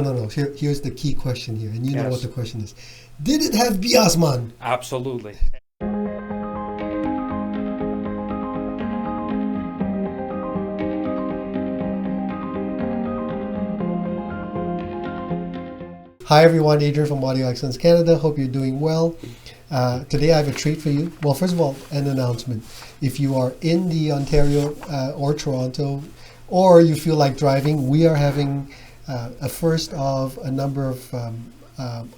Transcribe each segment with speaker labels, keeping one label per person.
Speaker 1: No. Here's the key question here, and you know
Speaker 2: Yes.
Speaker 1: what the question is. Did it have bias, man?
Speaker 2: Absolutely.
Speaker 1: Hi everyone, Adrian from Audio Acoustics Canada. Hope you're doing well. Today I have a treat for you. Well, first of all, an announcement. If you are in the Ontario or Toronto, or you feel like driving, we are having a first of a number of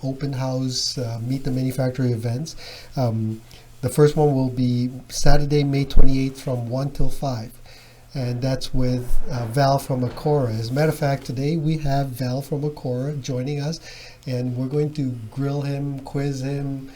Speaker 1: open house Meet the Manufacturer events. The first one will be Saturday, May 28th from 1 till 5. And that's with Val from Acora. As a matter of fact, today we have Val from Acora joining us, and we're going to grill him, quiz him,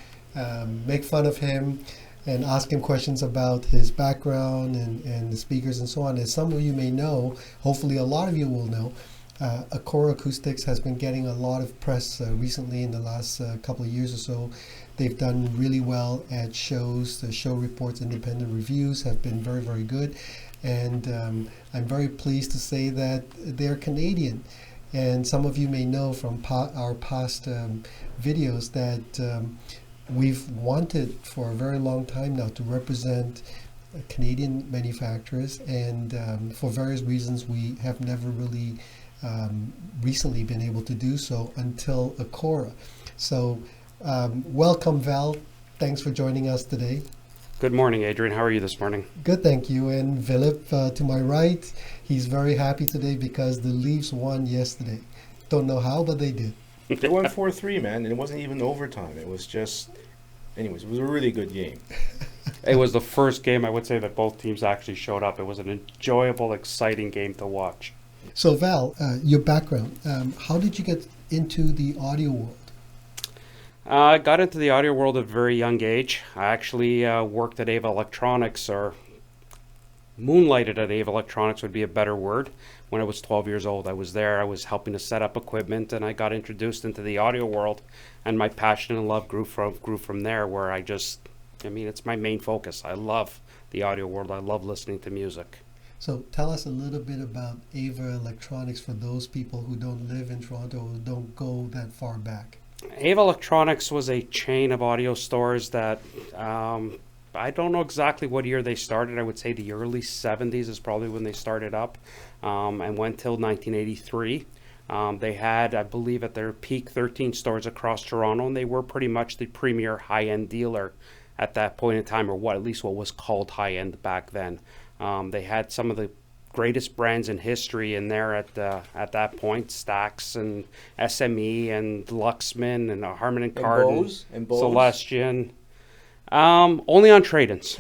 Speaker 1: make fun of him, and ask him questions about his background and the speakers and so on. As some of you may know, hopefully a lot of you will know, Acora Acoustics has been getting a lot of press recently in the last couple of years or so. They've done really well at shows. The show reports, independent reviews have been very, very good. And I'm very pleased to say that they're Canadian. And some of you may know from our past videos that we've wanted for a very long time now to represent Canadian manufacturers. And for various reasons, we have never really recently been able to do so until Acora. So welcome, Val. Thanks for joining us today.
Speaker 2: Good morning, Adrian. How are you this morning?
Speaker 1: Good, thank you. And Vilip, to my right, he's very happy today because the Leafs won yesterday. Don't know how, but they did.
Speaker 3: They won 4-3, man, and it wasn't even overtime. It was just, anyways, it was a really good game.
Speaker 2: It was the first game, I would say, that both teams actually showed up. It was an enjoyable, exciting game to watch.
Speaker 1: So Val, your background, how did you get into the audio world?
Speaker 2: I got into the audio world at a very young age. I actually worked at Ava Electronics, or moonlighted at Ava Electronics would be a better word. When I was 12 years old, I was there. I was helping to set up equipment, and I got introduced into the audio world, and my passion and love grew from there, where it's my main focus. I love the audio world. I love listening to music.
Speaker 1: So tell us a little bit about Ava Electronics for those people who don't live in Toronto, who don't go that far back.
Speaker 2: Ava Electronics was a chain of audio stores that I don't know exactly what year they started. I would say the early 70s is probably when they started up, and went till 1983. They had, I believe, at their peak 13 stores across Toronto, and they were pretty much the premier high-end dealer at that point in time, or at least what was called high-end back then. They had some of the greatest brands in history in there at that point: Stax and SME and Luxman and Harman and Kardon,
Speaker 3: And Bose?
Speaker 2: Celestion. Only on trade-ins.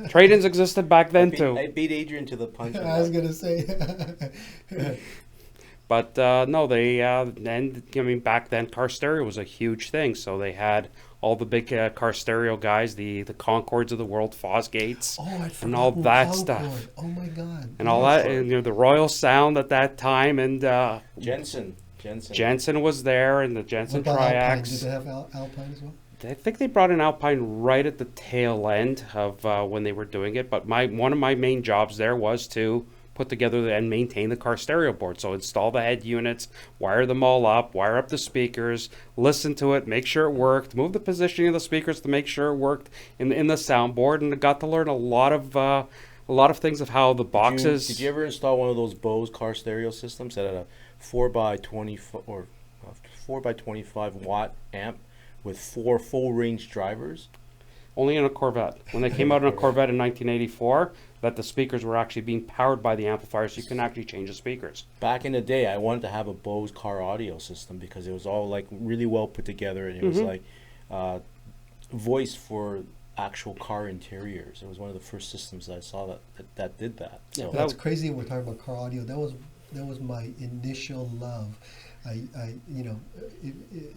Speaker 2: Trade-ins existed back then too.
Speaker 3: I beat Adrian to the punch.
Speaker 1: I was going to say.
Speaker 2: But no, back then car stereo was a huge thing. So they had all the big car stereo guys, the Concords of the world, Fosgates, and all that stuff.
Speaker 1: Oh my God!
Speaker 2: And all that, and the Royal Sound at that time, and
Speaker 3: Jensen
Speaker 2: was there, and the Jensen Triax.
Speaker 1: Did they have Alpine as well?
Speaker 2: I think they brought an Alpine right at the tail end of when they were doing it. But one of my main jobs there was to put together and maintain the car stereo board. So install the head units, wire them all up, wire up the speakers, listen to it, make sure it worked, move the positioning of the speakers to make sure it worked in the soundboard, and I got to learn a lot of things of how the boxes.
Speaker 3: Did you ever install one of those Bose car stereo systems that had a 4x20 or 4x25 watt amp with 4 full range drivers?
Speaker 2: Only in a Corvette. When they came out in a Corvette in 1984, that the speakers were actually being powered by the amplifier, so you can actually change the speakers.
Speaker 3: Back in the day, I wanted to have a Bose car audio system because it was all like really well put together, and it was like voice for actual car interiors. It was one of the first systems that I saw that did that.
Speaker 1: So that's crazy. We're talking about car audio. That was my initial love.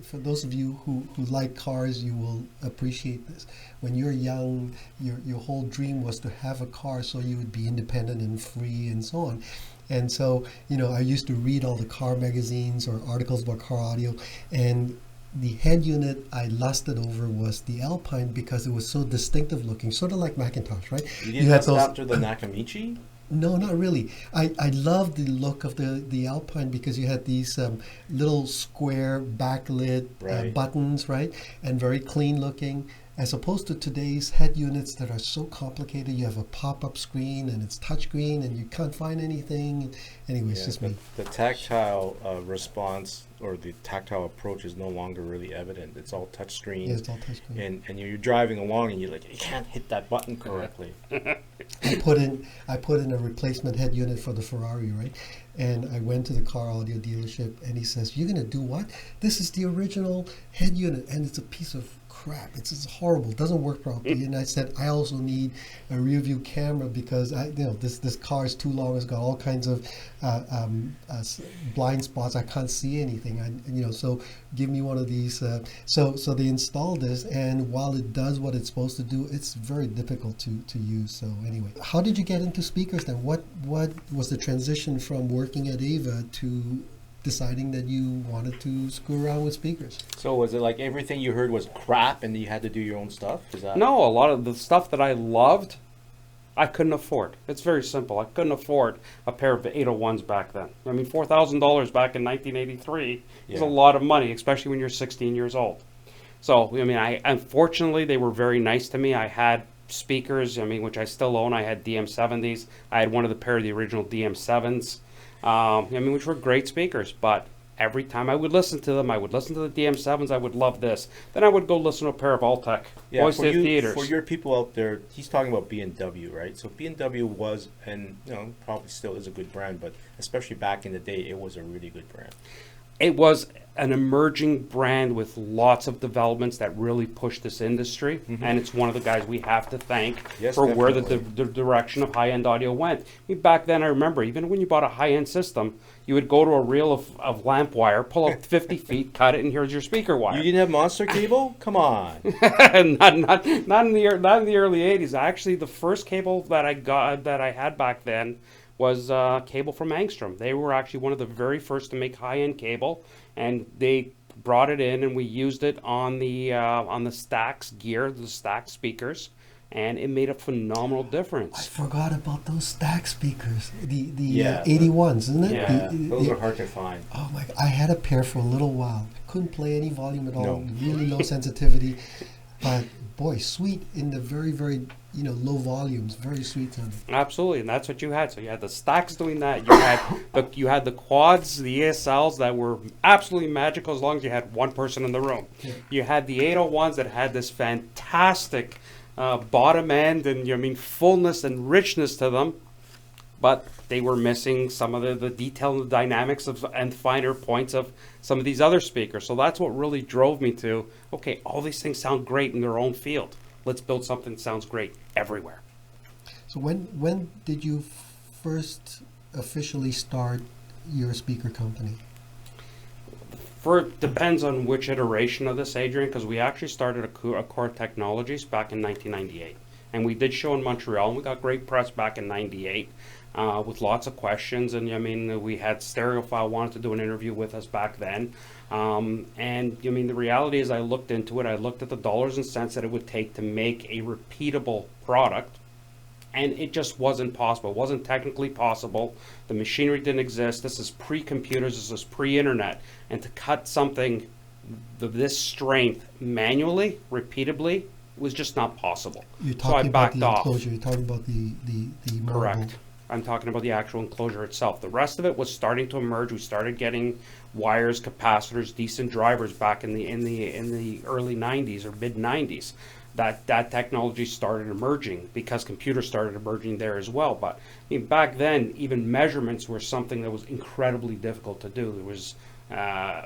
Speaker 1: For those of you who like cars, you will appreciate this. When you're young, your whole dream was to have a car so you would be independent and free and so on. And so, I used to read all the car magazines or articles about car audio, and the head unit I lusted over was the Alpine because it was so distinctive looking, sort of like Macintosh, right?
Speaker 3: You didn't lust after the Nakamichi?
Speaker 1: No, not really. I love the look of the Alpine because you had these little square backlit
Speaker 3: Right.
Speaker 1: buttons, right? And very clean looking, as opposed to today's head units that are so complicated. You have a pop-up screen and it's touchscreen and you can't find anything. Anyway, it's just me.
Speaker 3: the tactile response or the tactile approach is no longer really evident. It's all touch screen.
Speaker 1: Yeah, it's all touchscreen.
Speaker 3: And you're driving along and you're like, you can't hit that button correctly.
Speaker 1: I put in a replacement head unit for the Ferrari, right? And I went to the car audio dealership and he says, "You're gonna do what? This is the original head unit and it's a piece of crap. It's horrible. It doesn't work properly." And I said, "I also need a rear view camera because this car is too long. It's got all kinds of blind spots. I can't see anything. So give me one of these." So they installed this, and while it does what it's supposed to do, it's very difficult to use. So anyway, how did you get into speakers then? What was the transition from working at Ava to deciding that you wanted to screw around with speakers?
Speaker 3: So was it like everything you heard was crap and you had to do your own stuff? Is that
Speaker 2: No, a lot of the stuff that I loved, I couldn't afford. It's very simple. I couldn't afford a pair of 801s back then. I mean, $4,000 back in 1983 is a
Speaker 3: Yeah.
Speaker 2: lot of money, especially when you're 16 years old. So, I mean, unfortunately, they were very nice to me. I had speakers, which I still own. I had DM70s. I had one of the pair of the original DM7s, which were great speakers. But every time I would listen to them, I would listen to the DM7s. I would love this. Then I would go listen to a pair of Altec Voice
Speaker 3: for you,
Speaker 2: Theaters.
Speaker 3: for your people out there, he's talking about B&W, right? So B&W was, and probably still is a good brand, but especially back in the day, it was a really good brand.
Speaker 2: It was an emerging brand with lots of developments that really pushed this industry, and it's one of the guys we have to thank
Speaker 3: Yes,
Speaker 2: for where
Speaker 3: definitely.
Speaker 2: the direction of high-end audio went. I mean, back then, I remember, even when you bought a high-end system, you would go to a reel of lamp wire, pull up 50 feet, cut it, and here's your speaker wire.
Speaker 3: You didn't have monster cable? Come on.
Speaker 2: not in the early 80s. Actually, the first cable that I had back then was cable from Angstrom. They were actually one of the very first to make high-end cable, and they brought it in, and we used it on the Stax gear, the Stax speakers, and it made a phenomenal
Speaker 1: I
Speaker 2: difference.
Speaker 1: forgot about those stack speakers, the
Speaker 3: Yeah,
Speaker 1: 81s, isn't it?
Speaker 2: Yeah,
Speaker 3: Those are hard to find.
Speaker 1: Oh my! I had a pair for a little while. Couldn't play any volume at all.
Speaker 3: No.
Speaker 1: Really low sensitivity, but boy, sweet in the very, very low volumes. Very sweet sounding.
Speaker 2: Absolutely, and that's what you had. So you had the Stax doing that. You had the quads, the ESLs that were absolutely magical as long as you had one person in the room.
Speaker 1: Yeah.
Speaker 2: You had the 801s that had this fantastic bottom end and fullness and richness to them, but they were missing some of the detail and the dynamics and finer points of some of these other speakers. So that's what really drove me to, okay, all these things sound great in their own field. Let's build something that sounds great everywhere.
Speaker 1: So when did you first officially start your speaker company?
Speaker 2: Depends on which iteration of this, Adrian, because we actually started Acora Technologies back in 1998. And we did show in Montreal, and we got great press back in 98 with lots of questions. And we had Stereophile wanted to do an interview with us back then. The reality is I looked into it. I looked at the dollars and cents that it would take to make a repeatable product. And it just wasn't possible. It wasn't technically possible. The machinery didn't exist. This is pre-computers. This is pre-internet. And to cut something of this strength manually, repeatably, was just not possible.
Speaker 1: You're
Speaker 2: So I
Speaker 1: talking about
Speaker 2: backed
Speaker 1: the
Speaker 2: off.
Speaker 1: enclosure. You're talking about the marble.
Speaker 2: Correct. I'm talking about the actual enclosure itself. The rest of it was starting to emerge. We started getting wires, capacitors, decent drivers back in the early 90s or mid 90s. That technology started emerging because computers started emerging there as well. But back then, even measurements were something that was incredibly difficult to do. There was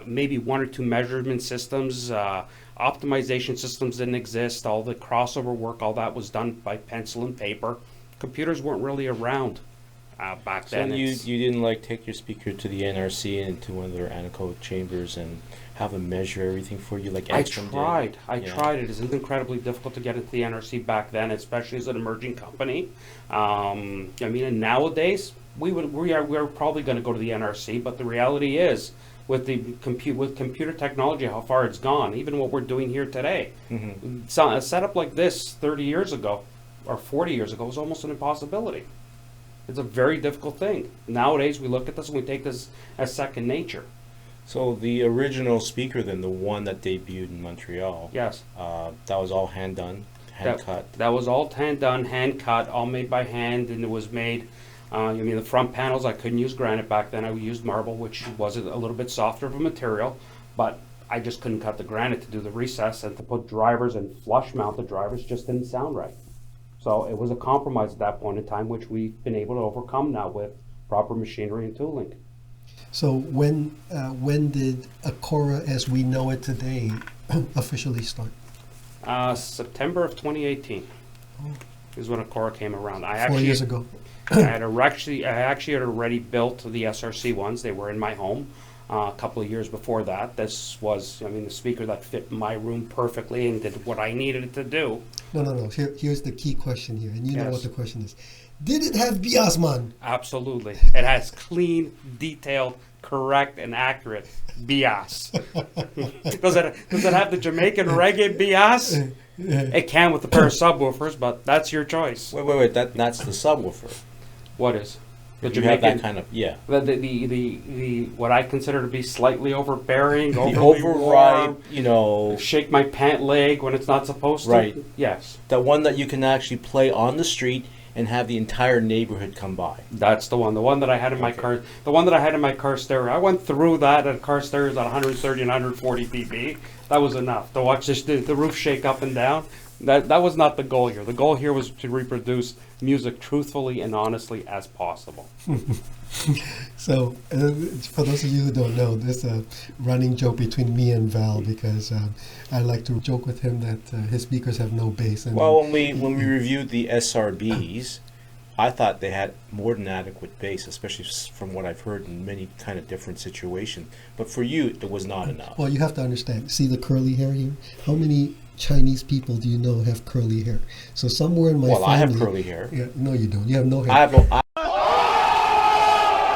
Speaker 2: maybe one or two measurement systems. Optimization systems didn't exist. All the crossover work, all that was done by pencil and paper. Computers weren't really around back
Speaker 3: So
Speaker 2: then.
Speaker 3: you didn't take your speaker to the NRC and to one of their anechoic chambers and have them measure everything for you like
Speaker 2: I
Speaker 3: Angstrom
Speaker 2: tried.
Speaker 3: did?
Speaker 2: I
Speaker 3: Yeah.
Speaker 2: tried. It is incredibly difficult to get into the NRC back then, especially as an emerging company. And nowadays we are probably going to go to the NRC, but the reality is, with computer technology, how far it's gone. Even what we're doing here today, so a setup like this 30 years ago or 40 years ago was almost an impossibility. It's a very difficult thing. Nowadays, we look at this and we take this as second nature.
Speaker 3: So the original speaker, then, the one that debuted in Montreal,
Speaker 2: Yes.
Speaker 3: that was all hand done, hand cut.
Speaker 2: That was all hand done, hand cut, all made by hand, and it was made. I mean, the front panels, I couldn't use granite back then. I used marble, which was a little bit softer of a material, but I just couldn't cut the granite to do the recess, and to put drivers and flush mount the drivers just didn't sound right. So it was a compromise at that point in time, which we've been able to overcome now with proper machinery and tooling.
Speaker 1: So when did Acora, as we know it today, officially start?
Speaker 2: September of 2018 is when Acora came around.
Speaker 1: 4 years ago.
Speaker 2: I actually had already built the SRC ones. They were in my home a couple of years before that. This was, I mean, the speaker that fit my room perfectly and did what I needed it to do.
Speaker 1: No. Here's the key question here, and you know
Speaker 2: Yes.
Speaker 1: what the question is. Did it have bias, man?
Speaker 2: Absolutely. It has clean, detailed, correct, and accurate bias. Does it have the Jamaican reggae bias? It can with a pair of subwoofers, but that's your choice.
Speaker 3: Wait. That's the subwoofer.
Speaker 2: What is? The
Speaker 3: You have that kind of, yeah.
Speaker 2: The what I consider to be slightly overbearing,
Speaker 3: The
Speaker 2: overly
Speaker 3: override,
Speaker 2: warm, shake my pant leg when it's not supposed to.
Speaker 3: Right.
Speaker 2: Yes.
Speaker 3: The one that you can actually play on the street and have the entire neighborhood come by.
Speaker 2: That's the one. The one that I had in my car. The one that I had in my car stereo. I went through that at car stereos at 130 and 140 dB. That was enough to watch the roof shake up and down. That was not the goal here. The goal here was to reproduce music truthfully and honestly as possible.
Speaker 1: So, for those of you who don't know, there's a running joke between me and Val because I like to joke with him that his speakers have no bass. And
Speaker 3: Well, when we reviewed the SRBs, I thought they had more than adequate bass, especially from what I've heard in many kind of different situations. But for you, it was not enough.
Speaker 1: Well, you have to understand. See the curly hair here? How many Chinese people do you know have curly hair? So somewhere in my family...
Speaker 3: I have curly hair.
Speaker 1: Yeah, no, you don't. You have no hair.
Speaker 3: I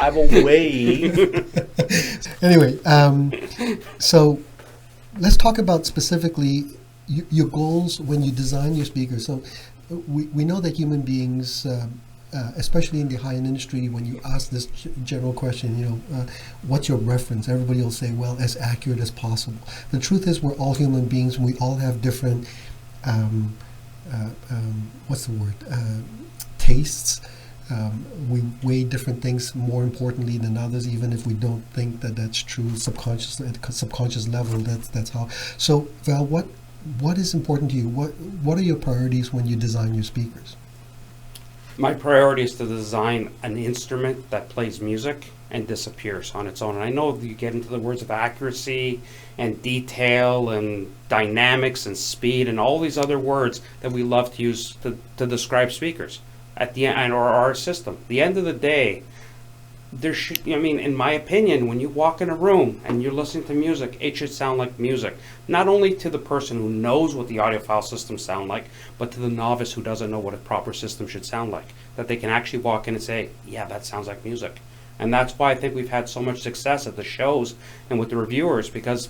Speaker 3: have a wave.
Speaker 1: Anyway, so let's talk about specifically your goals when you design your speakers. So we know that human beings, especially in the high-end industry, when you ask this general question, what's your reference? Everybody will say, well, as accurate as possible. The truth is we're all human beings. We all have different, tastes. We weigh different things more importantly than others, even if we don't think that that's true subconscious level. That's how. So, Val, what is important to you? What are your priorities when you design your speakers?
Speaker 2: My priority is to design an instrument that plays music and disappears on its own. And I know you get into the words of accuracy and detail and dynamics and speed and all these other words that we love to use to describe speakers at the end, or our system. At the end of the day, there should, in my opinion, when you walk in a room and you're listening to music, it should sound like music. Not only to the person who knows what the audiophile systems sound like, but to the novice who doesn't know what a proper system should sound like. That they can actually walk in and say, yeah, that sounds like music. And that's why I think we've had so much success at the shows and with the reviewers, because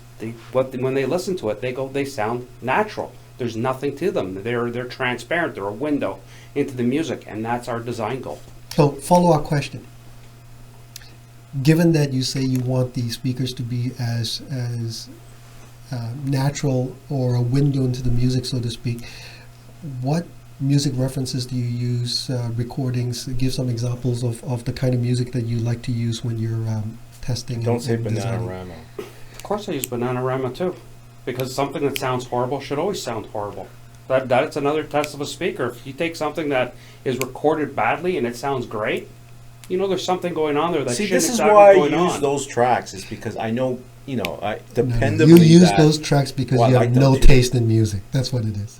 Speaker 2: when they listen to it, they sound natural. There's nothing to them. They're transparent. They're a window into the music, and that's our design goal.
Speaker 1: So, follow-up question. Given that you say you want the speakers to be as natural or a window into the music, so to speak, what music references do you use, recordings? Give some examples of the kind of music that you like to use when you're testing.
Speaker 3: Don't say
Speaker 1: and designing.
Speaker 3: Bananarama.
Speaker 2: Of course I use Bananarama too, because something that sounds horrible should always sound horrible. That's another test of a speaker. If you take something that is recorded badly and it sounds great, there's something going on there that
Speaker 3: See,
Speaker 2: shouldn't
Speaker 3: this is
Speaker 2: exactly
Speaker 3: why
Speaker 2: going
Speaker 3: I use
Speaker 2: on.
Speaker 3: those tracks, is because I know, I
Speaker 1: No,
Speaker 3: dependably
Speaker 1: you use
Speaker 3: that,
Speaker 1: those tracks because
Speaker 3: Well,
Speaker 1: you
Speaker 3: I
Speaker 1: have
Speaker 3: like
Speaker 1: no
Speaker 3: them too.
Speaker 1: taste in music. That's what it is.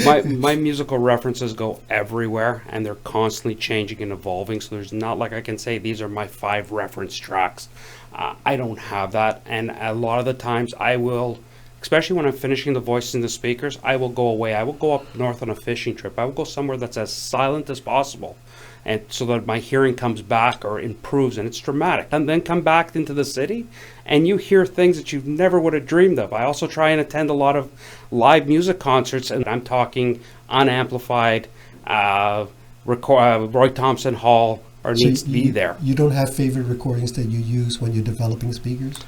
Speaker 2: My musical references go everywhere, and they're constantly changing and evolving, so there's not like I can say these are my 5 reference tracks. I don't have that, and a lot of the times I will, especially when I'm finishing the voices in the speakers, I will go away. I will go up north on a fishing trip. I will go somewhere that's as silent as possible, and so that my hearing comes back or improves, and it's dramatic. And then come back into the city, and you hear things that you never would have dreamed of. I also try and attend a lot of live music concerts, and I'm talking unamplified, Roy Thompson Hall needs to be there.
Speaker 1: You don't have favorite recordings that you use when you're developing speakers?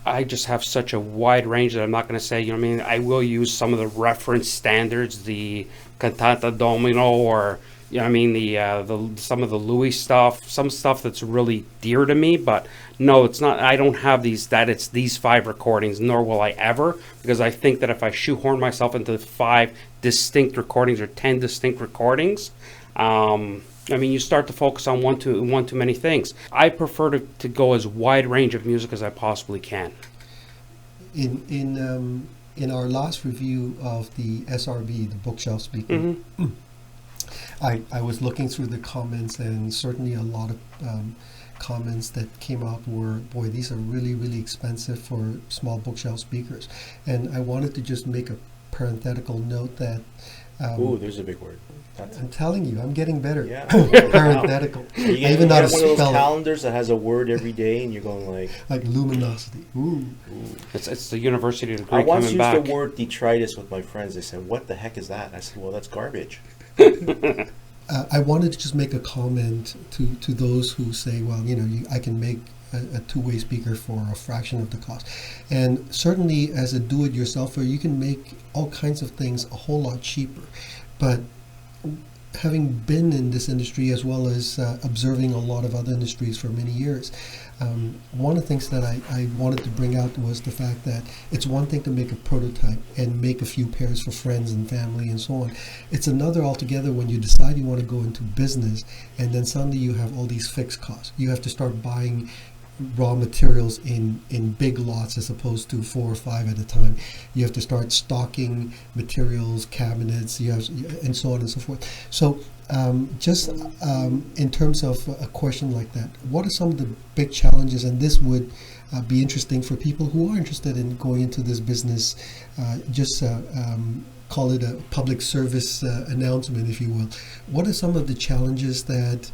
Speaker 2: I just have such a wide range that I'm not going to say, I will use some of the reference standards, the Cantata Domino, or, some of the Louis stuff, some stuff that's really dear to me, but no, it's not, I don't have it's these 5 recordings, nor will I ever, because I think that if I shoehorn myself into 5 distinct recordings or 10 distinct recordings, you start to focus on one too many things. I prefer to go as wide range of music as I possibly can.
Speaker 1: In our last review of the SRB, the bookshelf speaker, I was looking through the comments, and certainly a lot of comments that came out were, boy, these are really, really expensive for small bookshelf speakers. And I wanted to just make a parenthetical note that
Speaker 3: ooh, there's a big word.
Speaker 1: I'm telling you, I'm getting better.
Speaker 3: Yeah.
Speaker 1: Parenthetical.
Speaker 3: You
Speaker 1: even
Speaker 3: get
Speaker 1: not
Speaker 3: one of those
Speaker 1: spell
Speaker 3: calendars that has a word every day, and you're going
Speaker 1: like luminosity. Ooh.
Speaker 2: It's the University of the
Speaker 3: I
Speaker 2: Greek
Speaker 3: once
Speaker 2: coming
Speaker 3: used
Speaker 2: back.
Speaker 3: the word detritus with my friends. They said, "What the heck is that?" I said, "Well, that's garbage."
Speaker 1: I wanted to just make a comment to those who say, well, I can make a two-way speaker for a fraction of the cost. And certainly as a do-it-yourselfer, you can make all kinds of things a whole lot cheaper. But having been in this industry, as well as observing a lot of other industries for many years, one of the things that I wanted to bring out was the fact that it's one thing to make a prototype and make a few pairs for friends and family and so on. It's another altogether when you decide you want to go into business, and then suddenly you have all these fixed costs. You have to start buying raw materials in big lots as opposed to 4 or 5 at a time. You have to start stocking materials, cabinets, and so on and so forth. So just in terms of a question like that, what are some of the big challenges? And this would be interesting for people who are interested in going into this business. Call it a public service announcement, if you will. What are some of the challenges that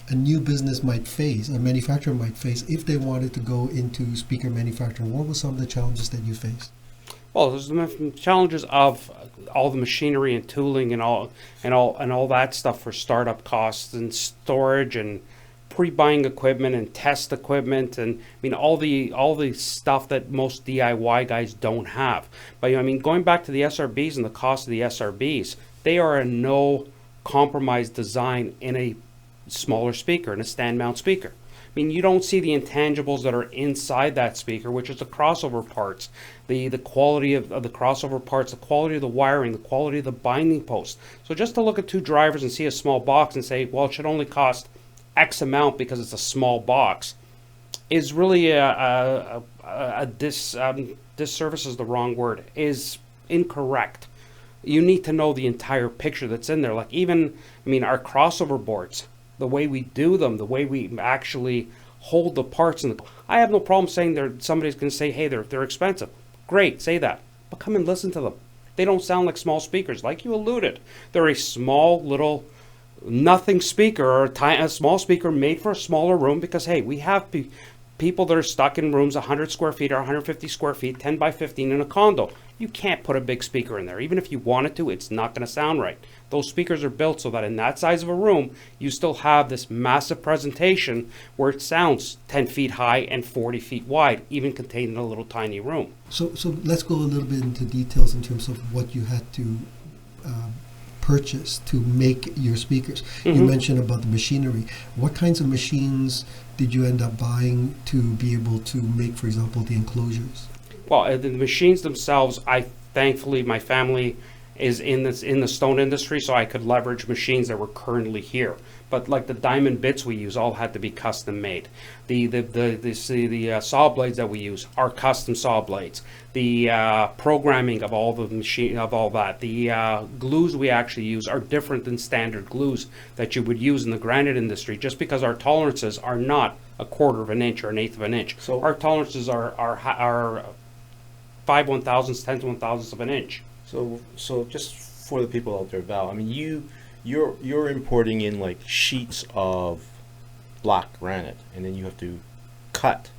Speaker 1: a new business might face, a manufacturer might face, if they wanted to go into speaker manufacturing? What were some of the challenges that you faced?
Speaker 2: Well, there's the challenges of all the machinery and tooling and all that stuff for startup costs and storage and pre-buying equipment and test equipment, and all the stuff that most DIY guys don't have. But going back to the SRBs and the cost of the SRBs, they are a no compromise design in a smaller speaker, in a stand mount speaker. You don't see the intangibles that are inside that speaker, which is the crossover parts, the quality of the crossover parts, the quality of the wiring, the quality of the binding post. So just to look at 2 drivers and see a small box and say, well, it should only cost X amount because it's a small box, is really disservice is the wrong word, is incorrect. You need to know the entire picture that's in there. Like even, our crossover boards, the way we do them, the way we actually hold the parts. I have no problem saying somebody's going to say, hey, they're expensive. Great, say that. But come and listen to them. They don't sound like small speakers. Like you alluded, they're a small little nothing speaker, or a small speaker made for a smaller room because, hey, we have people that are stuck in rooms 100 square feet or 150 square feet, 10 by 15 in a condo. You can't put a big speaker in there. Even if you wanted to, it's not going to sound right. Those speakers are built so that in that size of a room, you still have this massive presentation where it sounds 10 feet high and 40 feet wide, even contained in a little tiny room.
Speaker 1: So let's go a little bit into details in terms of what you had to purchase to make your speakers. Mm-hmm. You mentioned about the machinery. What kinds of machines did you end up buying to be able to make, for example, the enclosures?
Speaker 2: Well, the machines themselves, thankfully my family is in the stone industry, so I could leverage machines that were currently here. But like the diamond bits we use all had to be custom made. The saw blades that we use are custom saw blades. The programming of all that. The glues we actually use are different than standard glues that you would use in the granite industry, just because our tolerances are not 1/4 of an inch or 1/8 of an inch. So our tolerances are 5 1/1000ths, 10 1/1000ths of an inch.
Speaker 3: So just for the people out there, Val, I mean, you're importing in like sheets of black granite, and then you have to cut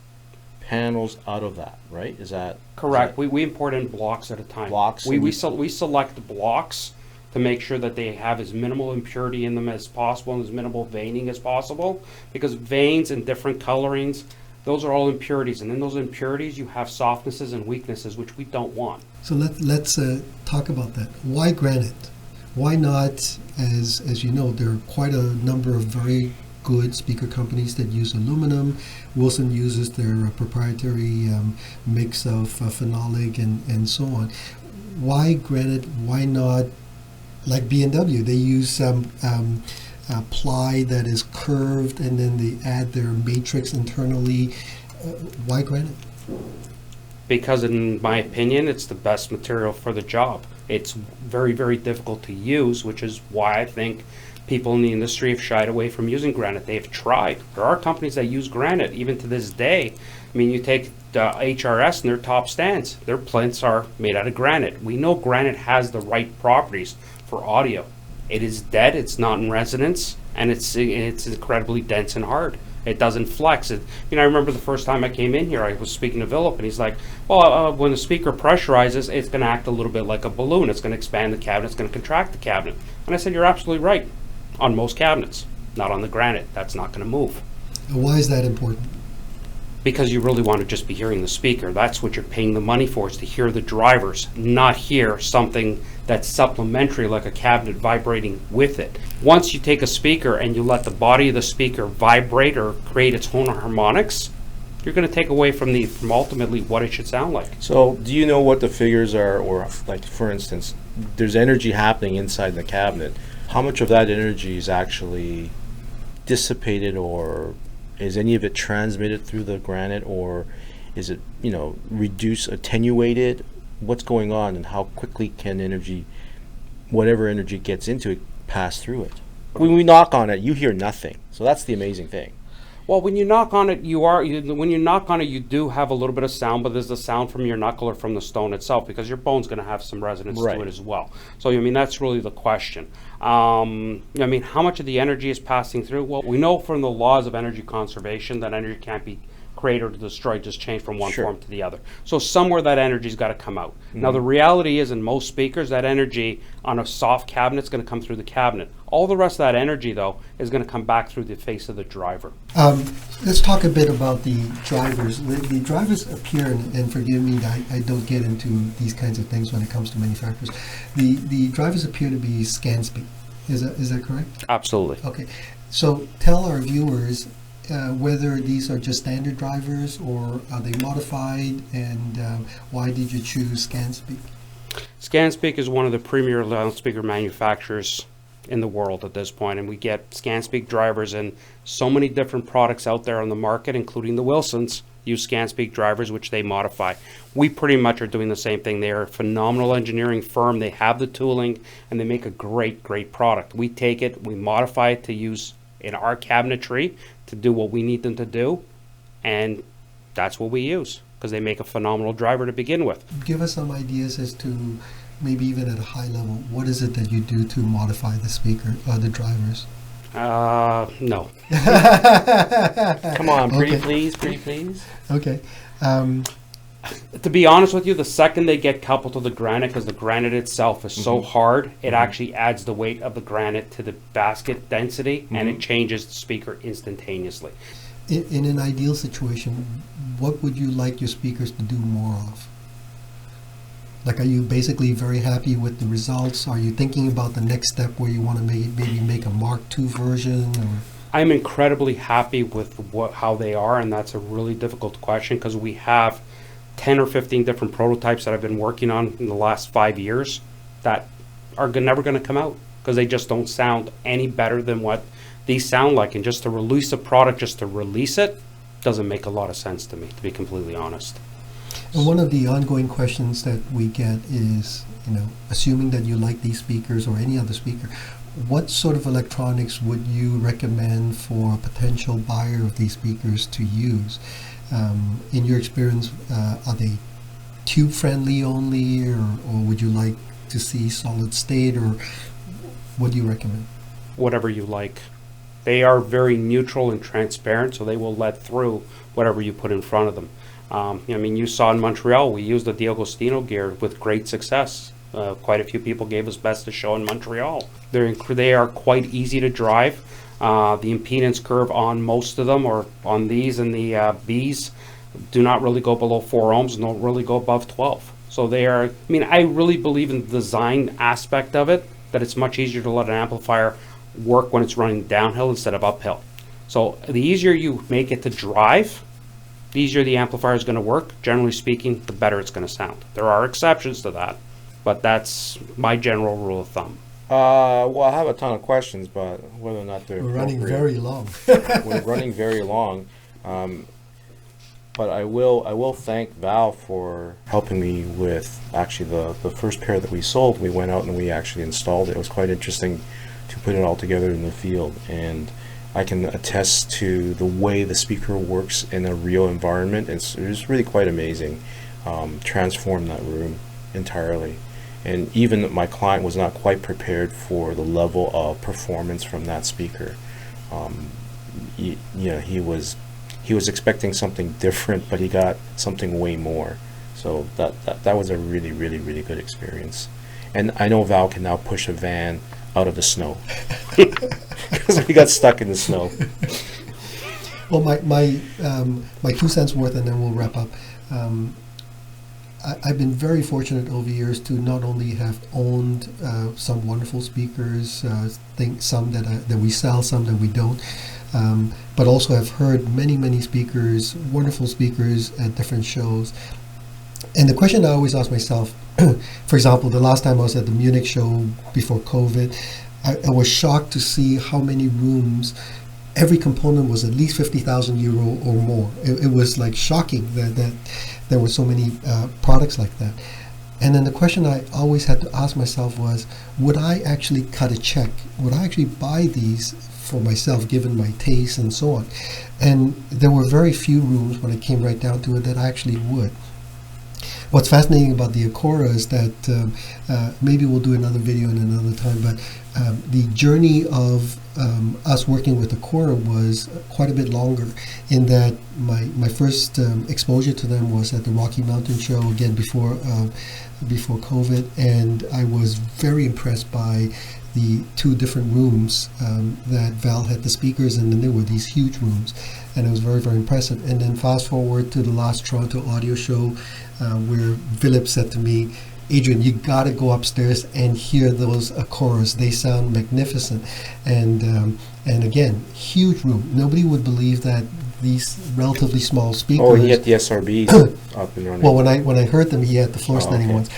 Speaker 3: panels out of that, right? Is that
Speaker 2: correct? We import in blocks at a time.
Speaker 3: Blocks.
Speaker 2: We select blocks to make sure that they have as minimal impurity in them as possible and as minimal veining as possible, because veins and different colorings, those are all impurities, and in those impurities you have softnesses and weaknesses, which we don't want.
Speaker 1: So let's talk about that. Why granite? Why not, as you know, there are quite a number of very good speaker companies that use aluminum. Wilson uses their proprietary mix of phenolic and so on. Why granite? Why not, like B&W, they use ply that is curved and then they add their matrix internally. Why granite?
Speaker 2: Because in my opinion, it's the best material for the job. It's very, very difficult to use, which is why I think people in the industry have shied away from using granite. They've tried. There are companies that use granite even to this day. I mean, you take HRS and their top stands. Their plinths are made out of granite. We know granite has the right properties for audio. It is dead, it's not in resonance, and it's incredibly dense and hard. It doesn't flex. I remember the first time I came in here, I was speaking to Vilip, and he's like, well, when the speaker pressurizes, it's going to act a little bit like a balloon. It's going to expand the cabinet, it's going to contract the cabinet. And I said, you're absolutely right. On most cabinets, not on the granite. That's not going to move.
Speaker 1: Why is that important?
Speaker 2: Because you really want to just be hearing the speaker. That's what you're paying the money for, is to hear the drivers, not hear something that's supplementary like a cabinet vibrating with it. Once you take a speaker and you let the body of the speaker vibrate or create its own harmonics, you're going to take away from ultimately what it should sound like.
Speaker 3: So do you know what the figures are, or like for instance, there's energy happening inside the cabinet. How much of that energy is actually dissipated, or is any of it transmitted through the granite, or is it, reduced, attenuated? What's going on, and how quickly can energy, whatever energy gets into it, pass through it? When we knock on it, you hear nothing. So that's the amazing thing.
Speaker 2: Well, when you knock on it, you do have a little bit of sound, but there's the sound from your knuckle or from the stone itself, because your bone's going to have some resonance
Speaker 3: Right.
Speaker 2: to it as well. So, that's really the question. How much of the energy is passing through? Well, we know from the laws of energy conservation that energy can't be created or destroyed, just change from one
Speaker 3: Sure.
Speaker 2: form to the other. So somewhere that energy's got to come out. Now, the reality is, in most speakers, that energy on a soft cabinet is going to come through the cabinet. All the rest of that energy, though, is going to come back through the face of the driver.
Speaker 1: Let's talk a bit about the drivers. The drivers appear, and forgive me, I don't get into these kinds of things when it comes to manufacturers. The drivers appear to be Scanspeak. Is that correct?
Speaker 2: Absolutely.
Speaker 1: Okay. So tell our viewers whether these are just standard drivers or are they modified, and why did you choose Scanspeak?
Speaker 2: Scanspeak is one of the premier loudspeaker manufacturers in the world at this point, and we get Scanspeak drivers in so many different products out there on the market, including the Wilsons use Scanspeak drivers, which they modify. We pretty much are doing the same thing. They are a phenomenal engineering firm. They have the tooling, and they make a great, great product. We take it, we modify it to use in our cabinetry to do what we need them to do, and that's what we use, because they make a phenomenal driver to begin with.
Speaker 1: Give us some ideas as to, maybe even at a high level, what is it that you do to modify the speaker, the drivers?
Speaker 2: No.
Speaker 3: Come on, pretty
Speaker 1: Okay.
Speaker 3: please, pretty please.
Speaker 1: Okay.
Speaker 2: To be honest with you, the second they get coupled to the granite, because the granite itself is so hard, it actually adds the weight of the granite to the basket density, and it changes the speaker instantaneously.
Speaker 1: In an ideal situation, what would you like your speakers to do more of? Like, are you basically very happy with the results? Are you thinking about the next step where you want to maybe make a Mark II version? Or?
Speaker 2: I'm incredibly happy with how they are, and that's a really difficult question, because we have 10 or 15 different prototypes that I've been working on in the last 5 years that are never going to come out, because they just don't sound any better than what these sound like. And just to release a product, just to release it, doesn't make a lot of sense to me, to be completely honest.
Speaker 1: And one of the ongoing questions that we get is, assuming that you like these speakers or any other speaker, what sort of electronics would you recommend for a potential buyer of these speakers to use? In your experience, are they tube-friendly only, or would you like to see solid state, or what do you recommend?
Speaker 2: Whatever you like. They are very neutral and transparent, so they will let through whatever you put in front of them. You saw in Montreal, we used the D'Agostino gear with great success. Quite a few people gave us best of show in Montreal. They are quite easy to drive. The impedance curve on most of them, or on these and the Bs, do not really go below 4 ohms, don't really go above 12. So they are, I mean, I really believe in the design aspect of it, that it's much easier to let an amplifier work when it's running downhill instead of uphill. So the easier you make it to drive, the easier the amplifier is going to work. Generally speaking, the better it's going to sound. There are exceptions to that, but that's my general rule of thumb.
Speaker 3: Well, I have a ton of questions, but whether or not they're
Speaker 1: We're running
Speaker 3: appropriate.
Speaker 1: very long.
Speaker 3: We're running very long. But I will thank Val for helping me with actually the first pair that we sold. We went out and we actually installed it. It was quite interesting to put it all together in the field, and I can attest to the way the speaker works in a real environment. It's really quite amazing. Transformed that room entirely, and even my client was not quite prepared for the level of performance from that speaker. He was expecting something different, but he got something way more. So that was a really, really, really good experience. And I know Val can now push a van out of the snow because we got stuck in the snow.
Speaker 1: Well, my 2 cents worth, and then we'll wrap up. I've been very fortunate over years to not only have owned some wonderful speakers, some that we sell, some that we don't, but also have heard many speakers, wonderful speakers at different shows. And the question I always ask myself, for example, the last time I was at the Munich show before COVID, I was shocked to see how many rooms, every component was at least 50,000 euro or more. It was like shocking that there were so many products like that. And then the question I always had to ask myself was, would I actually cut a check? Would I actually buy these for myself, given my taste and so on? And there were very few rooms, when it came right down to it, that I actually would. What's fascinating about the Acora is that maybe we'll do another video in another time, but the journey of us working with Acora was quite a bit longer, in that my first exposure to them was at the Rocky Mountain show, again before COVID, and I was very impressed by the 2 different rooms that Val had the speakers, and then there were these huge rooms, and it was very, very impressive. And then fast forward to the last Toronto audio show, where Vilip said to me, Adrian, you got to go upstairs and hear those Acoras. They sound magnificent. And again, huge room. Nobody would believe that these relatively small speakers.
Speaker 3: Oh, he had the SRBs up and running.
Speaker 1: Well, when I heard them, he had the floor standing
Speaker 3: okay.
Speaker 1: ones.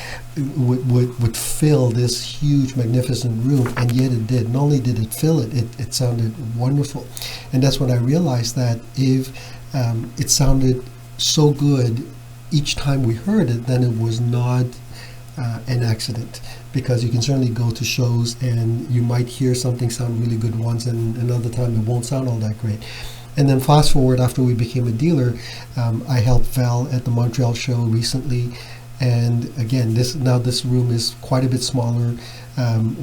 Speaker 1: Would fill this huge, magnificent room, and yet it did. Not only did it fill it, it sounded wonderful. And that's when I realized that if it sounded so good each time we heard it, then it was not an accident, because you can certainly go to shows and you might hear something sound really good once, and another time it won't sound all that great. And then fast forward, after we became a dealer, I helped Val at the Montreal show recently, and again, this room is quite a bit smaller,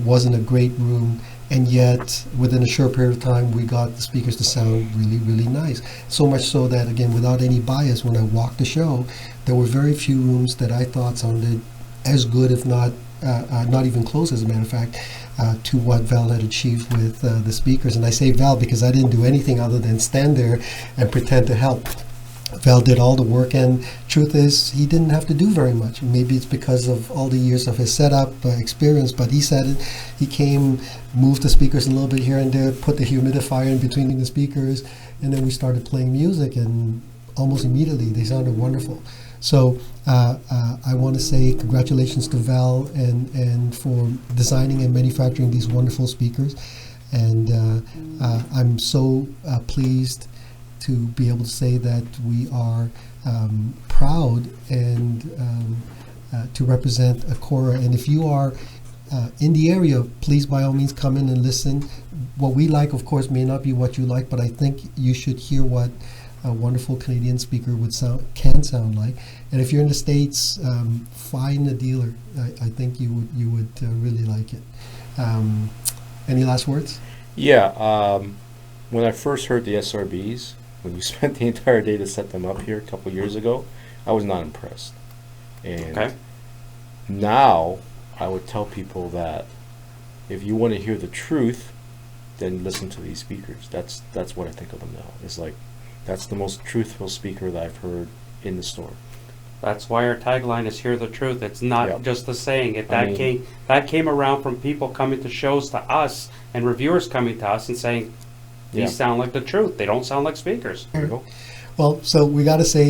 Speaker 1: wasn't a great room, and yet within a short period of time we got the speakers to sound really, really nice. So much so that, again, without any bias, when I walked the show, there were very few rooms that I thought sounded as good, if not even close, as a matter of fact, to what Val had achieved with the speakers. And I say Val because I didn't do anything other than stand there and pretend to help. Val did all the work, and truth is, he didn't have to do very much. Maybe it's because of all the years of his setup experience, but he said it. He came, moved the speakers a little bit here and there, put the humidifier in between the speakers, and then we started playing music, and almost immediately they sounded wonderful. So I want to say congratulations to Val and for designing and manufacturing these wonderful speakers. And I'm so pleased to be able to say that we are proud and to represent Acora. And if you are in the area, please by all means come in and listen. What we like, of course, may not be what you like, but I think you should hear what a wonderful Canadian speaker can sound like. And if you're in the States, find a dealer. I think you would really like it. Any last words?
Speaker 3: Yeah, when I first heard the SRBs, when we spent the entire day to set them up here a couple years ago, I was not impressed. And
Speaker 2: Okay.
Speaker 3: now I would tell people that if you want to hear the truth, then listen to these speakers. That's what I think of them now. It's like, that's the most truthful speaker that I've heard in the store.
Speaker 2: That's why our tagline is "Hear the Truth." It's not
Speaker 3: Yep.
Speaker 2: just a saying.
Speaker 3: I mean-
Speaker 2: That came around from people coming to shows to us and reviewers coming to us and saying, "These
Speaker 3: Yeah.
Speaker 2: sound like the truth. They don't sound like speakers."
Speaker 3: There you go.
Speaker 1: Well, so we got to say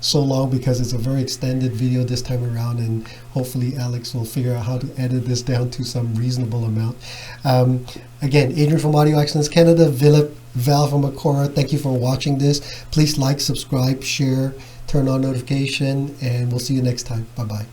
Speaker 1: so long because it's a very extended video this time around, and hopefully Alex will figure out how to edit this down to some reasonable amount. Again, Adrian from Audio Excellence Canada, Vilip, Val from Acora, thank you for watching this. Please like, subscribe, share, turn on notification, and we'll see you next time. Bye-bye.